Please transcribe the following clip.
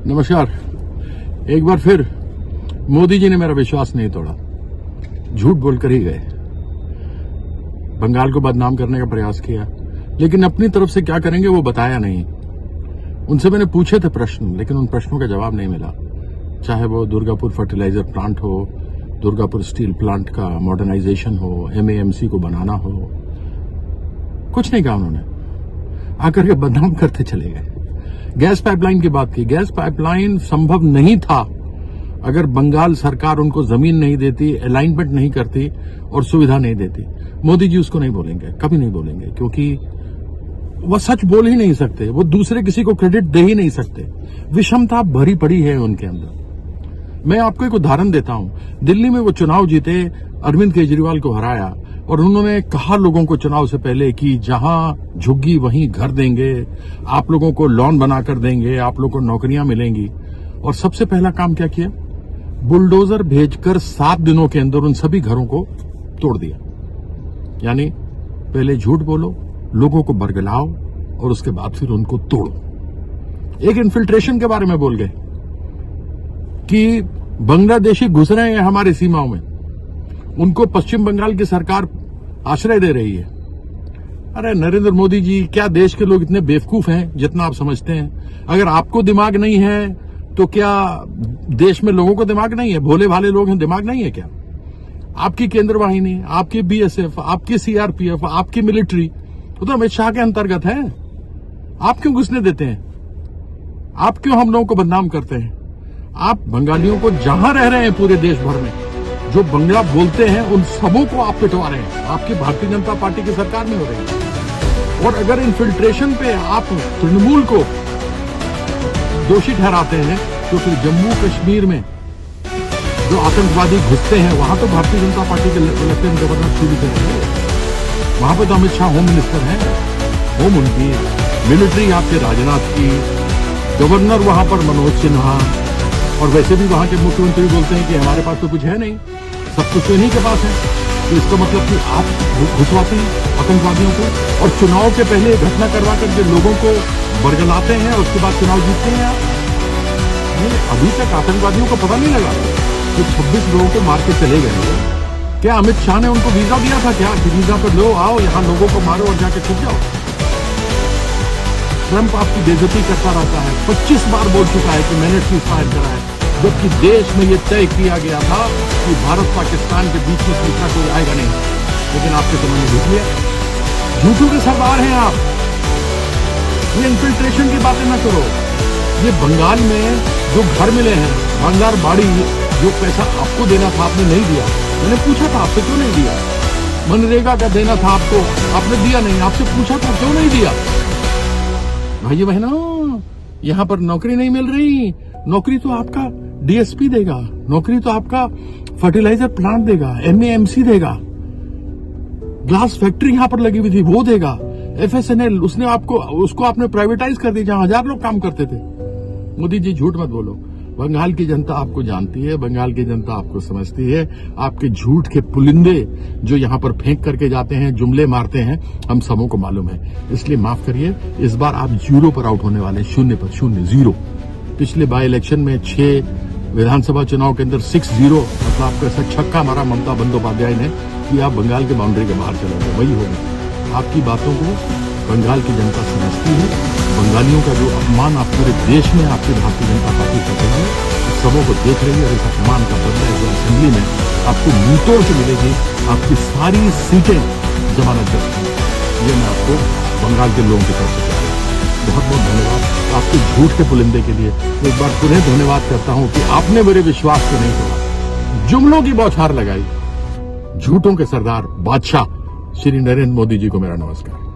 नमस्कार। एक बार फिर मोदी जी ने मेरा विश्वास नहीं तोड़ा, झूठ बोलकर ही गए। बंगाल को बदनाम करने का प्रयास किया, लेकिन अपनी तरफ से क्या करेंगे वो बताया नहीं। उनसे मैंने पूछे थे प्रश्न, लेकिन उन प्रश्नों का जवाब नहीं मिला। चाहे वो दुर्गापुर फर्टिलाइजर प्लांट हो, दुर्गापुर स्टील प्लांट का मॉडर्नाइजेशन हो, एमएएमसी को बनाना हो, कुछ नहीं कहा उन्होंने। आकर के बदनाम करते चले गए। गैस पाइपलाइन की बात की। गैस पाइपलाइन संभव नहीं था अगर बंगाल सरकार उनको जमीन नहीं देती, अलाइनमेंट नहीं करती और सुविधा नहीं देती। मोदी जी उसको नहीं बोलेंगे, कभी नहीं बोलेंगे, क्योंकि वह सच बोल ही नहीं सकते, वो दूसरे किसी को क्रेडिट दे ही नहीं सकते। विषमता भरी पड़ी है उनके अंदर। मैं आपको एक उदाहरण देता हूं। दिल्ली में वो चुनाव जीते, अरविंद केजरीवाल को हराया, और उन्होंने कहा लोगों को चुनाव से पहले कि जहां झुग्गी वहीं घर देंगे, आप लोगों को लोन बनाकर देंगे, आप लोगों को नौकरियां मिलेंगी। और सबसे पहला काम क्या किया? बुलडोजर भेजकर 7 दिनों के अंदर उन सभी घरों को तोड़ दिया। यानी पहले झूठ बोलो, लोगों को बरगलाओ और उसके बाद फिर उनको तोड़ो। एक इन्फिल्ट्रेशन के बारे में बोल गए कि बांग्लादेशी घुस रहे हैं हमारी सीमाओं में, उनको पश्चिम बंगाल की सरकार आश्रय दे रही है। अरे नरेंद्र मोदी जी, क्या देश के लोग इतने बेवकूफ हैं जितना आप समझते हैं? अगर आपको दिमाग नहीं है तो क्या देश में लोगों को दिमाग नहीं है? भोले भाले लोग हैं, दिमाग नहीं है क्या? आपकी केंद्र वाहिनी, आपकी बीएसएफ, आपकी सीआरपीएफ, आपकी मिलिट्री, वो तो अमित शाह के अंतर्गत है। आप क्यों घुसने देते हैं? आप क्यों हम लोगों को बदनाम करते हैं? आप बंगालियों को जहां रह रहे हैं पूरे देश भर में, जो बंगला बोलते हैं उन सबों को आप पिटवा रहे हैं। आपकी भारतीय जनता पार्टी की सरकार में हो रही है। और अगर इन्फिल्ट्रेशन पे आप तृणमूल को दोषी ठहराते हैं तो फिर जम्मू कश्मीर में जो आतंकवादी घुसते हैं वहां तो भारतीय जनता पार्टी के लेफ्टिनेंट गवर्नर शुरू से हैं। वहां पर तो अमित शाह होम मिनिस्टर हैं, होम उनकी, मिलिट्री आपके राजनाथ की, गवर्नर वहां पर मनोज सिन्हा, और वैसे भी वहां के मुख्यमंत्री बोलते हैं कि हमारे पास तो कुछ है नहीं, सब कुछ तो इन्हीं के पास है। तो इसका मतलब कि आप घुसवाते हैं आतंकवादियों को और चुनाव के पहले घटना करवा करके लोगों को बरगलाते हैं, उसके बाद चुनाव जीतते हैं आप। अभी तक आतंकवादियों को पता नहीं लगा कि 26 लोगों को मार के चले गए। क्या अमित शाह ने उनको वीजा दिया था क्या कि वीजा पर लो, आओ यहां लोगों को मारो और जाके छुप जाओ? ट्रंप आपकी बेइज्जती करता रहता है, 25 बार बोल चुका है कि मैंने सीज फायर करा है, जबकि देश में यह तय किया गया था कि भारत पाकिस्तान के बीच में तीसरा कोई आएगा नहीं। लेकिन आपके समय में झूठ लिया। झूठों के सरदार हैं आप। ये इन्फिल्ट्रेशन की बातें ना करो। ये बंगाल में जो घर मिले हैं, बंगार बाड़ी, जो पैसा आपको देना था आपने नहीं दिया। मैंने पूछा था आपसे क्यों नहीं दिया? मनरेगा का देना था आपको, आपने दिया नहीं। आपसे पूछा था क्यों नहीं दिया? भाई बहनों, यहां पर नौकरी नहीं मिल रही। नौकरी तो आपका डीएसपी देगा, नौकरी तो आपका फर्टिलाइजर प्लांट देगा, एमएएमसी देगा, ग्लास फैक्ट्री यहां पर लगी हुई थी वो देगा, एफएसएनएल, उसने आपको, उसको आपने प्राइवेटाइज कर दिया जहां 1000 लोग काम करते थे। मोदी जी झूठ मत बोलो। बंगाल की जनता आपको जानती है, बंगाल की जनता आपको समझती है। आपके झूठ के पुलिंदे जो यहां पर फेंक करके जाते हैं, जुमले मारते हैं, हम सबों को मालूम है। इसलिए माफ करिए, इस बार आप 0 पर आउट होने वाले, 0 पर 0, 0। पिछले बाई इलेक्शन में 6 विधानसभा चुनाव के अंदर 6-0, मतलब आपको ऐसा छक्का मारा ममता बंदोपाध्याय ने कि आप बंगाल के बाउंड्री के बाहर चले गए। वही होगा। आपकी बातों को बंगाल की जनता समझती है। बंगालियों का जो अपमान आप पूरे देश में आपकी भारतीय जनता पार्टी कर रही है, उस सबों को देख रही है और इस अपमान का बदला जो असेंबली में आपको मुंहतोड़ से मिलेगी। आपकी सारी सीटें जमानत करती है। ये मैं आपको बंगाल के लोगों की तरफ से कह रहा हूँ। बहुत बहुत धन्यवाद आपके झूठ के पुलिंदे के लिए। एक बार पुनः धन्यवाद करता हूँ कि आपने मेरे विश्वास को नहीं तोड़ा, जुमलों की बौछार लगाई। झूठों के सरदार बादशाह श्री नरेंद्र मोदी जी को मेरा नमस्कार।